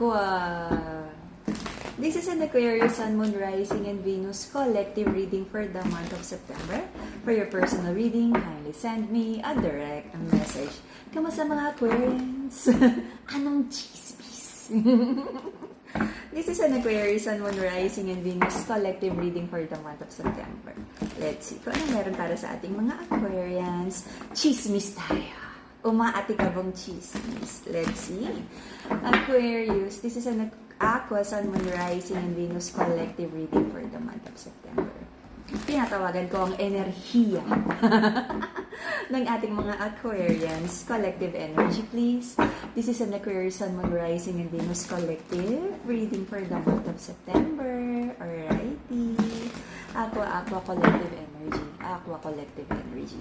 Aqua. This is an Aquarius Sun, Moon, Rising, and Venus collective reading for the month of September. For your personal reading, kindly send me a direct message. Kamusta mga Aquarians? Anong chismis? This is an Aquarius Sun, Moon, Rising, and Venus collective reading for the month of September. Let's see kung ano meron para sa ating mga Aquarians. Chismis tayo. Umaati ka bang chismis? Let's see. Aquarius, this is an Aqua, Sun, Moon, Rising, and Venus collective reading for the month of September. Pinatawagan ko ang enerhiya ng ating mga Aquarians. Collective energy, please. This is an Aquarius, Sun, Moon, Rising, and Venus collective reading for the month of September. Alrighty. Aqua, collective energy. Aqua, collective energy.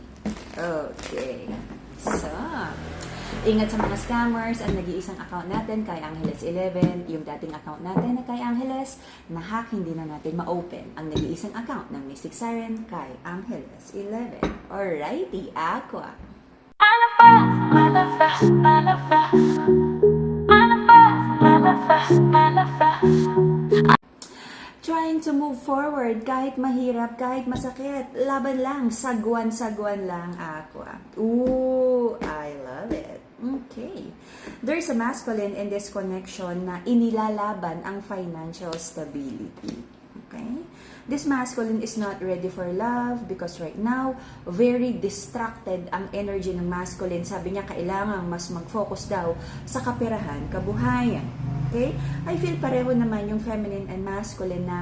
Okay. So, ingat sa mga scammers. Ang nag-iisang account natin kay Angeles 11. Yung dating account natin na kay Angeles, na-hack, hindi na natin ma-open. Ang nag-iisang account ng Mystic Siren kay Angeles 11. Alrighty, Aqua. Trying to move forward kahit mahirap, kahit masakit. Laban lang, sagwan lang, Aqua. Ooh, I love it. Okay. There's a masculine in this connection na inilalaban ang financial stability. Okay? This masculine is not ready for love because right now, very distracted ang energy ng masculine. Sabi niya, kailangan mas mag-focus daw sa kaperahan, kabuhayan. Okay? I feel pareho naman yung feminine and masculine na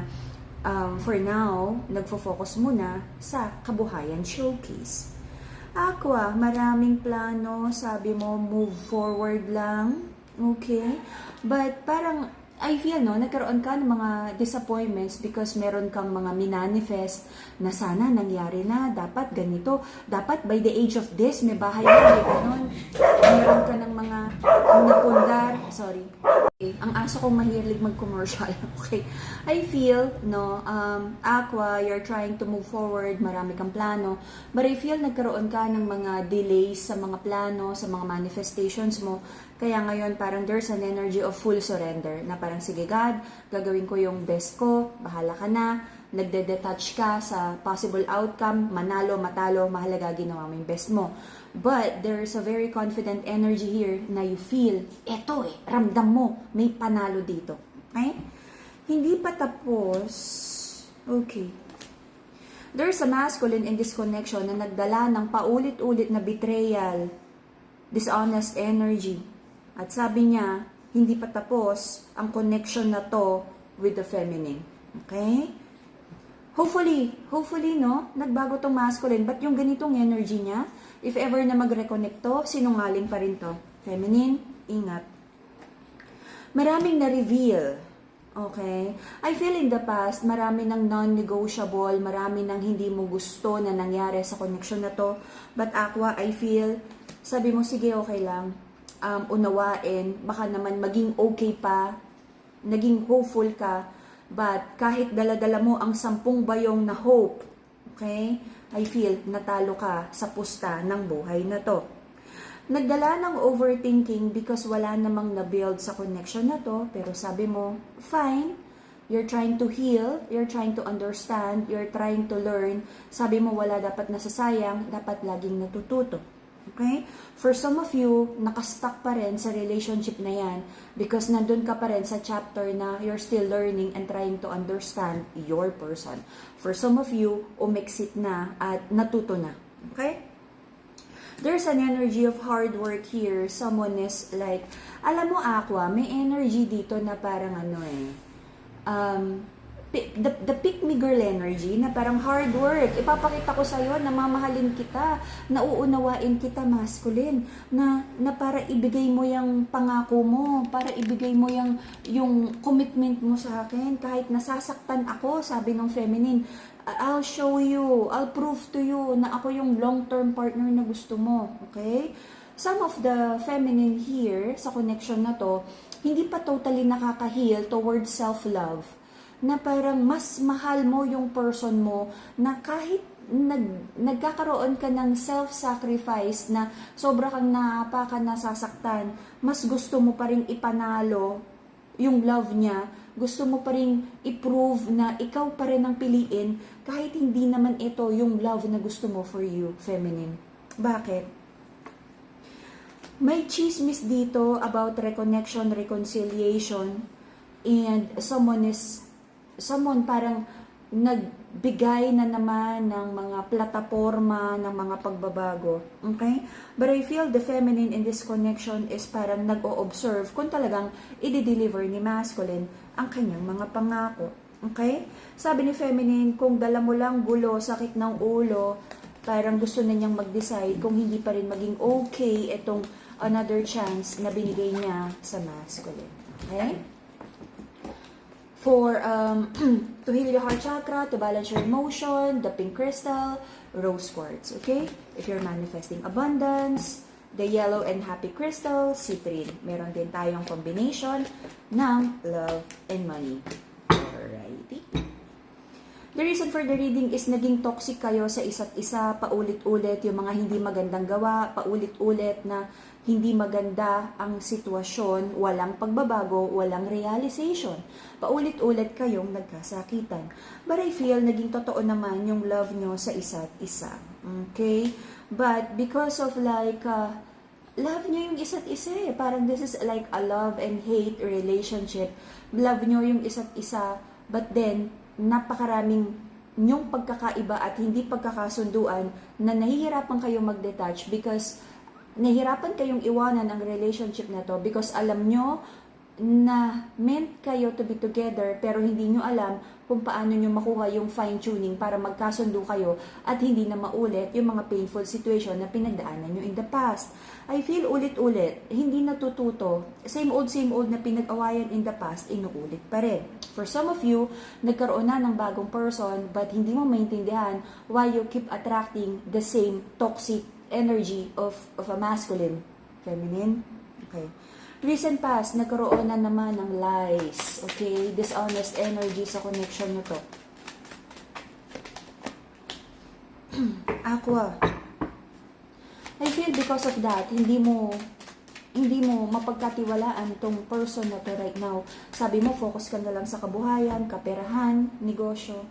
for now, nagfo-focus muna sa kabuhayan showcase. Aqua, maraming plano, sabi mo, move forward lang. Okay? But parang, I feel, no, nagkaroon ka ng mga disappointments because meron kang mga minanifest na sana nangyari na, dapat ganito, dapat by the age of this, may bahay na, may ganon. Meron ka ng mga napundar, sorry. Okay. Ang aso kong mahilig mag-commercial. Okay. I feel, no, Aqua, you're trying to move forward, marami kang plano, but I feel nagkaroon ka ng mga delays sa mga plano, sa mga manifestations mo. Kaya ngayon parang there's an energy of full surrender na parang sige God, gagawin ko yung best ko, bahala ka na, nagde-detach ka sa possible outcome, manalo, matalo, mahalaga ginawa mo yung best mo. But there's a very confident energy here na you feel, eto ramdam mo, may panalo dito. Okay? Hindi pa tapos, okay. There's a masculine in this connection na nagdala ng paulit-ulit na betrayal, dishonest energy. At sabi niya, hindi pa tapos ang connection na to with the feminine. Okay? Hopefully, no, nagbago tong masculine. But yung ganitong energy niya, if ever na mag-reconnect to, sinungaling pa rin to. Feminine, ingat. Maraming na-reveal. Okay? I feel in the past, marami ng non-negotiable, marami ng hindi mo gusto na nangyari sa connection na to. But Aqua, I feel, sabi mo, sige, okay lang. Unawain, baka naman maging okay pa, naging hopeful ka, but kahit dala-dala mo ang 10 bayong na hope, okay, I feel natalo ka sa pusta ng buhay na to. Nagdala ng overthinking because wala namang na-build sa connection na to, pero sabi mo, fine, you're trying to heal, you're trying to understand, you're trying to learn, sabi mo wala dapat nasasayang, dapat laging natututo. Okay? For some of you, nakastuck pa rin sa relationship na yan because nandun ka pa rin sa chapter na you're still learning and trying to understand your person. For some of you, umexit na at natuto na. Okay? There's an energy of hard work here. Someone is like, alam mo Aqua, may energy dito na parang the pick me girl energy na parang hard work. Ipapakita ko sa'yo na mamahalin kita, na uunawain kita masculine, na para ibigay mo yung pangako mo, para ibigay mo yung commitment mo sa akin. Kahit nasasaktan ako, sabi ng feminine, I'll show you, I'll prove to you na ako yung long-term partner na gusto mo. Okay? Some of the feminine here, sa connection na to, hindi pa totally nakaka-heal towards self-love. Na parang mas mahal mo yung person mo na kahit nagkakaroon ka ng self-sacrifice na sobra kang nasasaktan, mas gusto mo pa rin ipanalo yung love niya, gusto mo pa rin i-prove na ikaw pa rin ang piliin kahit hindi naman ito yung love na gusto mo for you, feminine. Bakit? May chismis dito about reconnection, reconciliation, and someone parang nagbigay na naman ng mga plataforma, ng mga pagbabago. Okay? But I feel the feminine in this connection is parang nag-o-observe kung talagang i-deliver ni masculine ang kanyang mga pangako. Okay? Sabi ni feminine, kung dala mo lang gulo, sakit ng ulo, parang gusto na niyang mag-decide kung hindi pa rin maging okay itong another chance na binigay niya sa masculine. Okay? For to heal your heart chakra, to balance your emotion, the pink crystal, rose quartz, okay? If you're manifesting abundance, the yellow and happy crystal, citrine. Meron din tayong combination ng love and money. Alrighty. The reason for the reading is naging toxic kayo sa isa't isa, paulit-ulit yung mga hindi magandang gawa, paulit-ulit na hindi maganda ang sitwasyon, walang pagbabago, walang realization. Paulit-ulit kayong nagkasakitan. But I feel naging totoo naman yung love nyo sa isa't isa. Okay? But because of love nyo yung isa't isa eh. Parang this is like a love and hate relationship. Love nyo yung isa't isa, but then, napakaraming nyong pagkakaiba at hindi pagkakasunduan na nahihirapan kayong mag-detach because nahihirapan kayong iwanan ang relationship na to because alam nyo na meant kayo to be together pero hindi nyo alam kung paano nyo makuha yung fine-tuning para magkasundo kayo at hindi na maulit yung mga painful situation na pinagdaanan nyo in the past. I feel ulit-ulit, hindi natututo. Same old na pinag-awayan in the past, inuulit pa rin. For some of you, nagkaroon na ng bagong person but hindi mo maintindihan why you keep attracting the same toxic energy of a masculine, feminine. Okay. Recent past, nagkaroon na naman ng lies. Okay? Dishonest energy sa connection na to. Aqua. I feel because of that, hindi mo mapagkatiwalaan tong person na to right now. Sabi mo, focus ka na lang sa kabuhayan, kaperahan, negosyo.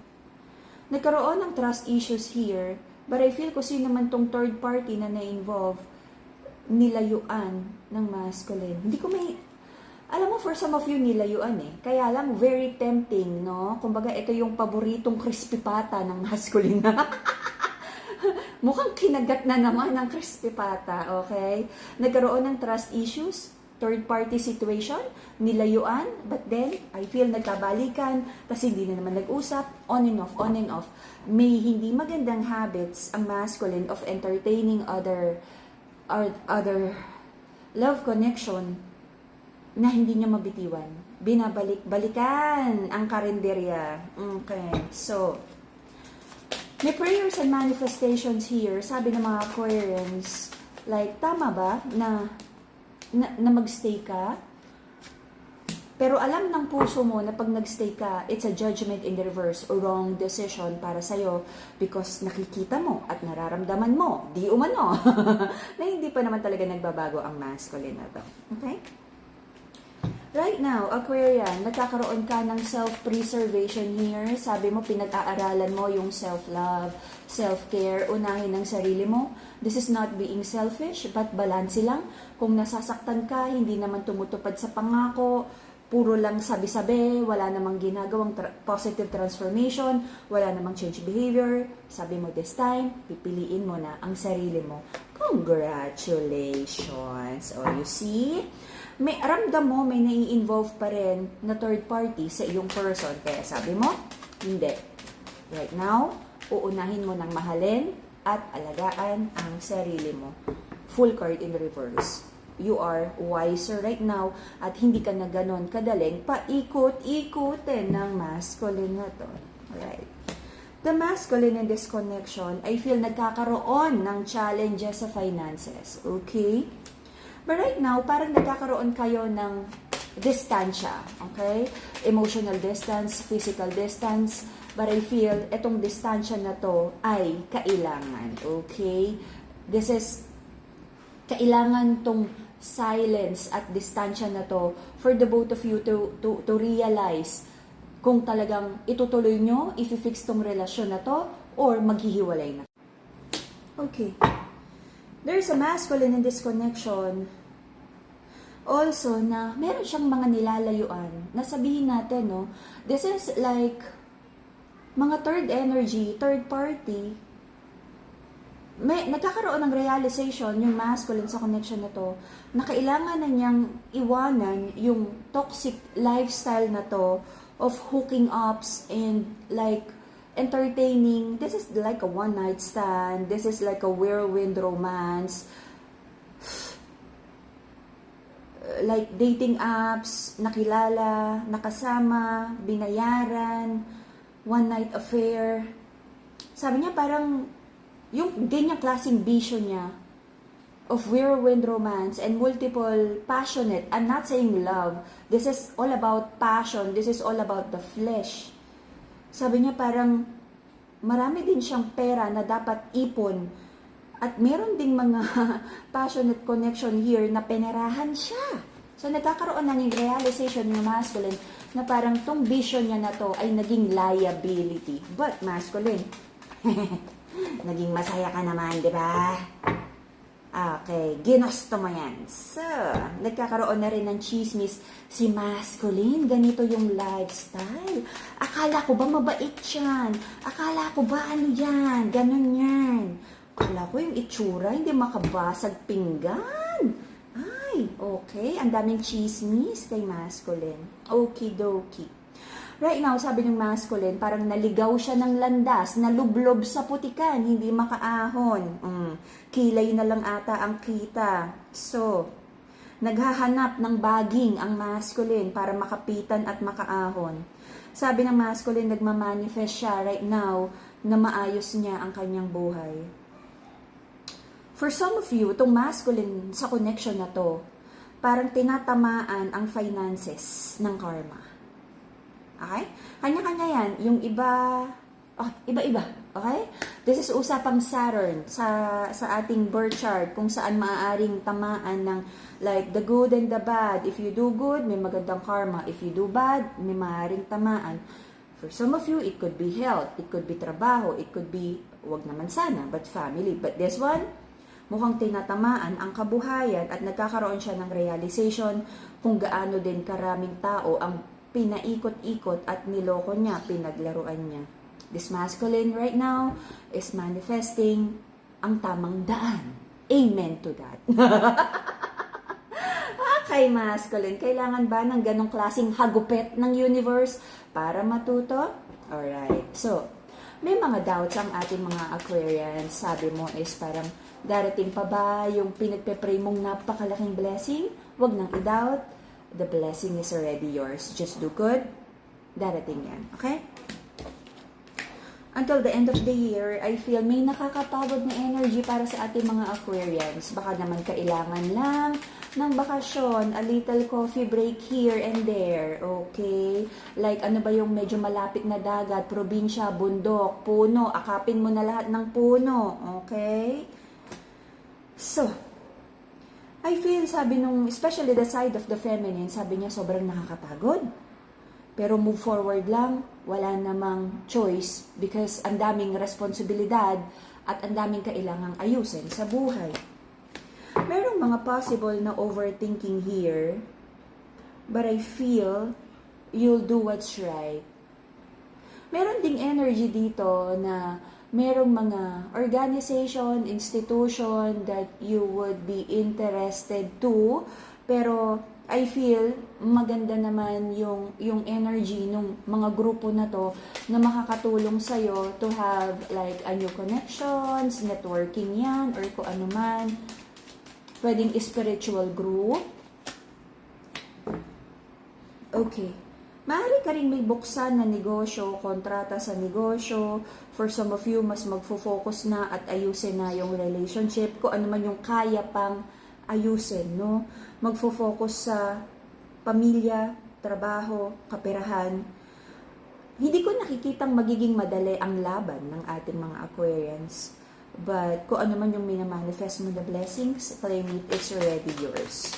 Nagkaroon ng trust issues here, but I feel kung sino naman tong third party na na-involve, nilayuan ng masculine. Hindi ko alam mo, for some of you, nilayuan eh. Kaya lang, very tempting, no? Kumbaga, ito yung paboritong crispy pata ng masculine. Mukhang kinagat na naman ng crispy pata, okay? Nagkaroon ng trust issues, third party situation, nilayuan, but then, I feel nagkabalikan, kasi hindi na naman nag-usap, on and off. May hindi magandang habits ang masculine of entertaining other love connection na hindi niya mabitiwan. Binabalik-balikan ang karinderya. Okay. So, may prayers and manifestations here. Sabi ng mga Aquarians, like, tama ba na magstay ka? Pero alam ng puso mo na pag nagstay ka, it's a judgment in the reverse, or wrong decision para sa'yo because nakikita mo at nararamdaman mo, di umano, na hindi pa naman talaga nagbabago ang masculine na to. Okay? Right now, Aquarian, nagkakaroon ka ng self-preservation here. Sabi mo, pinag-aaralan mo yung self-love, self-care, unahin ng sarili mo. This is not being selfish, but balanse lang. Kung nasasaktan ka, hindi naman tumutupad sa pangako, puro lang sabi-sabi, wala namang ginagawang positive transformation, wala namang change behavior. Sabi mo this time, pipiliin mo na ang sarili mo. Congratulations! O, you see? May ramdam mo, may nai-involve pa rin na third party sa iyong person. Kaya sabi mo, hindi. Right now, uunahin mo ng mahalin at alagaan ang sarili mo. Full card in reverse. You are wiser right now at hindi ka na ganon kadaling paikot-ikutin ng masculine na to. Alright. The masculine in this connection, I feel nagkakaroon ng challenges sa finances. Okay? But right now, parang nagkakaroon kayo ng distansya. Okay? Emotional distance, physical distance. But I feel itong distansya na to ay kailangan. Okay? This is kailangan tong silence at distansya na to for the both of you to realize kung talagang itutuloy nyo, i-fix tong relasyon na to, or maghihiwalay na. Okay. There's a masculine in this connection. Also, na meron siyang mga nilalayuan. Nasabihin natin, no? This is like mga third energy, third party. Nagkakaroon ng realization yung masculine sa connection na to na kailangan na niyang iwanan yung toxic lifestyle na to of hooking ups and like entertaining. This is like a one night stand. This is like a whirlwind romance. Like dating apps, nakilala, nakasama, binayaran, one night affair. Sabi niya parang yung ganyang klaseng vision niya of whirlwind romance and multiple passionate, I'm not saying love, this is all about passion, this is all about the flesh. Sabi niya parang marami din siyang pera na dapat ipon at meron ding mga passionate connection here na penerahan siya. So nagkakaroon na ng realization ng masculine na parang tong vision niya na to ay naging liability. But masculine, naging masaya ka naman, di ba? Okay, ginusto mo yan. So, nagkakaroon na rin ng chismis si masculine. Ganito yung lifestyle. Akala ko ba mabait yan? Akala ko ba ano yan? Ganon yan. Akala ko yung itsura, hindi makabasag pinggan. Ay, okay. Ang daming chismis kay masculine. Okie-dokie. Right now, sabi ng masculine, parang naligaw siya ng landas, nalublob sa putikan, hindi makaahon. Kilay na lang ata ang kita. So, naghahanap ng baging ang masculine para makapitan at makaahon. Sabi ng masculine, nagmamanifest siya right now na maayos niya ang kanyang buhay. For some of you, itong masculine sa connection na to, parang tinatamaan ang finances ng karma. Okay? Kanya-kanya yan. Yung iba, iba-iba. Okay? This is usapang Saturn sa ating birth chart kung saan maaaring tamaan ng like the good and the bad. If you do good, may magandang karma. If you do bad, may maaaring tamaan. For some of you, it could be health, it could be trabaho, it could be, wag naman sana, but family. But this one, mukhang tinatamaan ang kabuhayan at nagkakaroon siya ng realization kung gaano din karaming tao ang pinaikot-ikot at niloko niya, pinaglaruan niya. This masculine right now is manifesting ang tamang daan. Amen to that. Okay, masculine, kailangan ba ng ganong klaseng hagupet ng universe para matuto? Alright, so, may mga doubts ang ating mga Aquarians. Sabi mo is parang darating pa ba yung pinagpe-pray mong napakalaking blessing? Huwag nang i-doubt. The blessing is already yours. Just do good. Darating yan. Okay? Until the end of the year, I feel may nakakapagod na energy para sa ating mga Aquarians. Baka naman kailangan lang ng bakasyon, a little coffee break here and there. Okay? Like ano ba yung medyo malapit na dagat, probinsya, bundok, puno. Akapin mo na lahat ng puno. Okay? So, I feel, sabi nung, especially the side of the feminine, sabi niya sobrang nakakapagod. Pero move forward lang, wala namang choice because ang daming responsibilidad at ang daming kailangang ayusin sa buhay. Merong mga possible na overthinking here, but I feel you'll do what's right. Meron ding energy dito na merong mga organization, institution that you would be interested to, pero I feel maganda naman yung energy ng mga grupo na to na makakatulong sa'yo to have like a new connections, networking yan, or kung ano man. Pwedeng spiritual group. Okay. Maaari ka rin may buksan na negosyo, kontrata sa negosyo. For some of you, mas magfo-focus na at ayusin na yung relationship. Kung ano man yung kaya pang ayusin, no? Magfo-focus sa pamilya, trabaho, kaperahan. Hindi ko nakikitang magiging madali ang laban ng ating mga Aquarians. But kung ano man yung minamanifest mo, the blessings, claim it, it's already yours.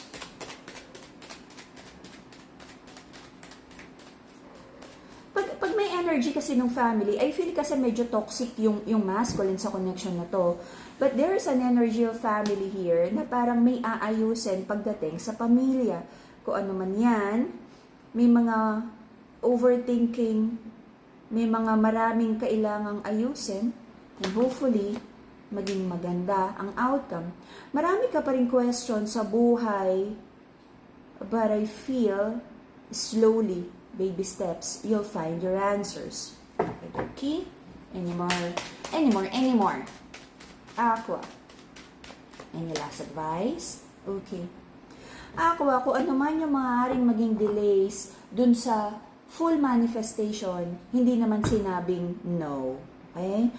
Pag may energy kasi ng family, I feel kasi medyo toxic yung masculine sa connection na to. But there's an energy of family here na parang may aayusin pagdating sa pamilya. Kung ano man yan, may mga overthinking, may mga maraming kailangang ayusin, and hopefully, maging maganda ang outcome. Marami ka pa rin question sa buhay, but I feel slowly, baby steps, you'll find your answers. Okay? Anymore. Aqua. Any last advice? Okay. Aqua, kung ano man yung maaaring maging delays dun sa full manifestation, hindi naman sinabing no. Okay?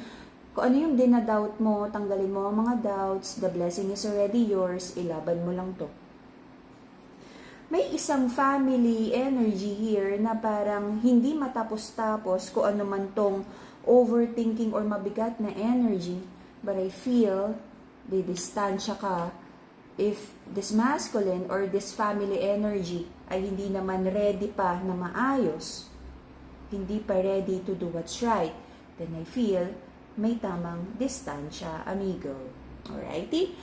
Kung ano yung dinadoubt mo, tanggalin mo ang mga doubts, the blessing is already yours, ilaban mo lang to. May isang family energy here na parang hindi matapos-tapos kung ano man tong overthinking or mabigat na energy. But I feel, didistansya ka if this masculine or this family energy ay hindi naman ready pa na maayos, hindi pa ready to do what's right, then I feel may tamang distansya, amigo. Alrighty?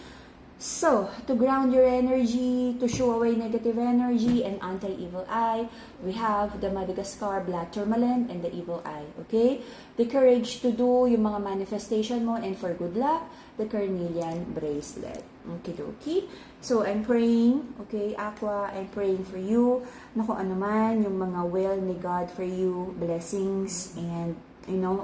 So, to ground your energy, to show away negative energy and anti-evil eye, we have the Madagascar Black Tourmaline and the Evil Eye, okay? The courage to do yung mga manifestation mo, and for good luck, the Carnelian Bracelet. Okidoki. So, I'm praying, okay, Aqua, I'm praying for you na kung ano man yung mga will ni God for you, blessings and,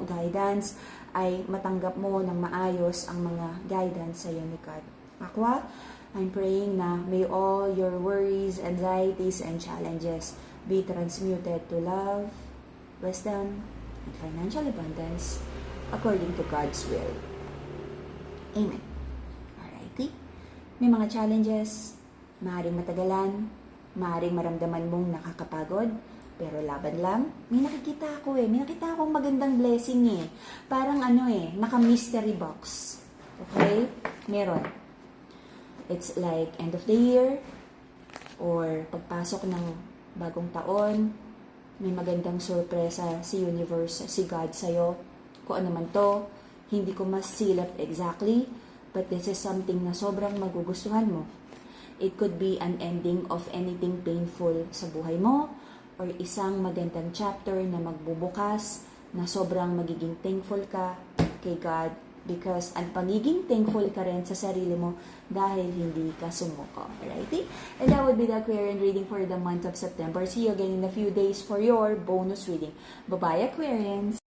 guidance, ay matanggap mo ng maayos ang mga guidance sa iyo ni God. Aqua, I'm praying na may all your worries, anxieties, and challenges be transmuted to love, wisdom, and financial abundance according to God's will. Amen. Alrighty? May mga challenges, maaaring matagalan, maaaring maramdaman mong nakakapagod, pero laban lang. May nakikita akong magandang blessing eh. Parang naka-mystery box. Okay? Meron. It's like end of the year or pagpasok ng bagong taon, may magandang sorpresa si universe, si God sa'yo. Kung ano man to, hindi ko masilap exactly, but this is something na sobrang magugustuhan mo. It could be an ending of anything painful sa buhay mo or isang magandang chapter na magbubukas na sobrang magiging thankful ka kay God because ang pagiging thankful ka rin sa sarili mo dahil hindi ka sumuko. Alrighty? And that would be the Aquarian reading for the month of September. See you again in a few days for your bonus reading. Bye-bye, Aquarians!